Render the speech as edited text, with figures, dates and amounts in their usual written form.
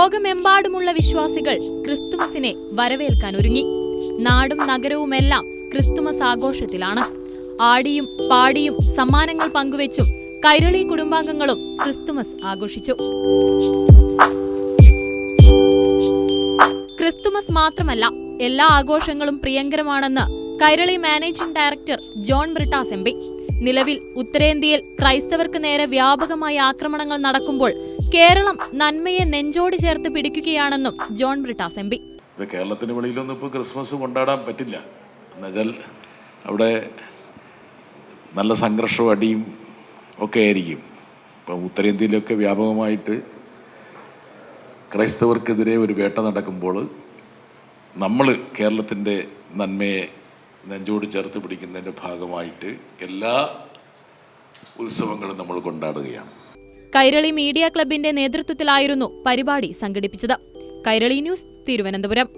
ലോകമെമ്പാടുമുള്ള വിശ്വാസികൾ ക്രിസ്തുമസിനെ വരവേൽക്കാനൊരുങ്ങി. നാടും നഗരവുമെല്ലാം ക്രിസ്തുമസ് ആഘോഷത്തിലാണ്. ആടിയും പാടിയും സമ്മാനങ്ങൾ പങ്കുവെച്ചും കൈരളി കുടുംബാംഗങ്ങളും ക്രിസ്തുമസ് ആഘോഷിച്ചു. ക്രിസ്തുമസ് മാത്രമല്ല, എല്ലാ ആഘോഷങ്ങളും പ്രിയങ്കരമാണെന്ന് Kairali managing director John Brittas M P. നിലവിൽ ഉത്തരേന്ത്യയിൽ ക്രൈസ്തവർക്ക് നേരെ വ്യാപകമായ ആക്രമണങ്ങൾ നടക്കുമ്പോൾ കേരളം നന്മയെ നെഞ്ചോട് ചേർത്ത് പിടിക്കുകയാണെന്നും ജോൺ ബ്രിട്ടാസ് എം പി. കേരളത്തിന് വെളിയിലൊന്നും ഇപ്പോൾ ക്രിസ്മസ് കൊണ്ടാടാൻ പറ്റില്ല. എന്നുവെച്ചാൽ അവിടെ നല്ല സംഘർഷവും അടിയും ഒക്കെ ആയിരിക്കും. ഇപ്പം ഉത്തരേന്ത്യയിലൊക്കെ വ്യാപകമായിട്ട് ക്രൈസ്തവർക്കെതിരെ ഒരു വേട്ട നടക്കുമ്പോൾ നമ്മൾ കേരളത്തിൻ്റെ നന്മയെ നെഞ്ചോട് ചേർത്ത് പിടിക്കുന്നതിൻ്റെ ഭാഗമായിട്ട് എല്ലാ ഉത്സവങ്ങളും നമ്മൾ കൊണ്ടാടുകയാണ്. കൈരളി മീഡിയ ക്ലബിന്റെ നേതൃത്വത്തിലായിരുന്നു പരിപാടി സംഘടിപ്പിച്ചത്. കൈരളി ന്യൂസ്, തിരുവനന്തപുരം.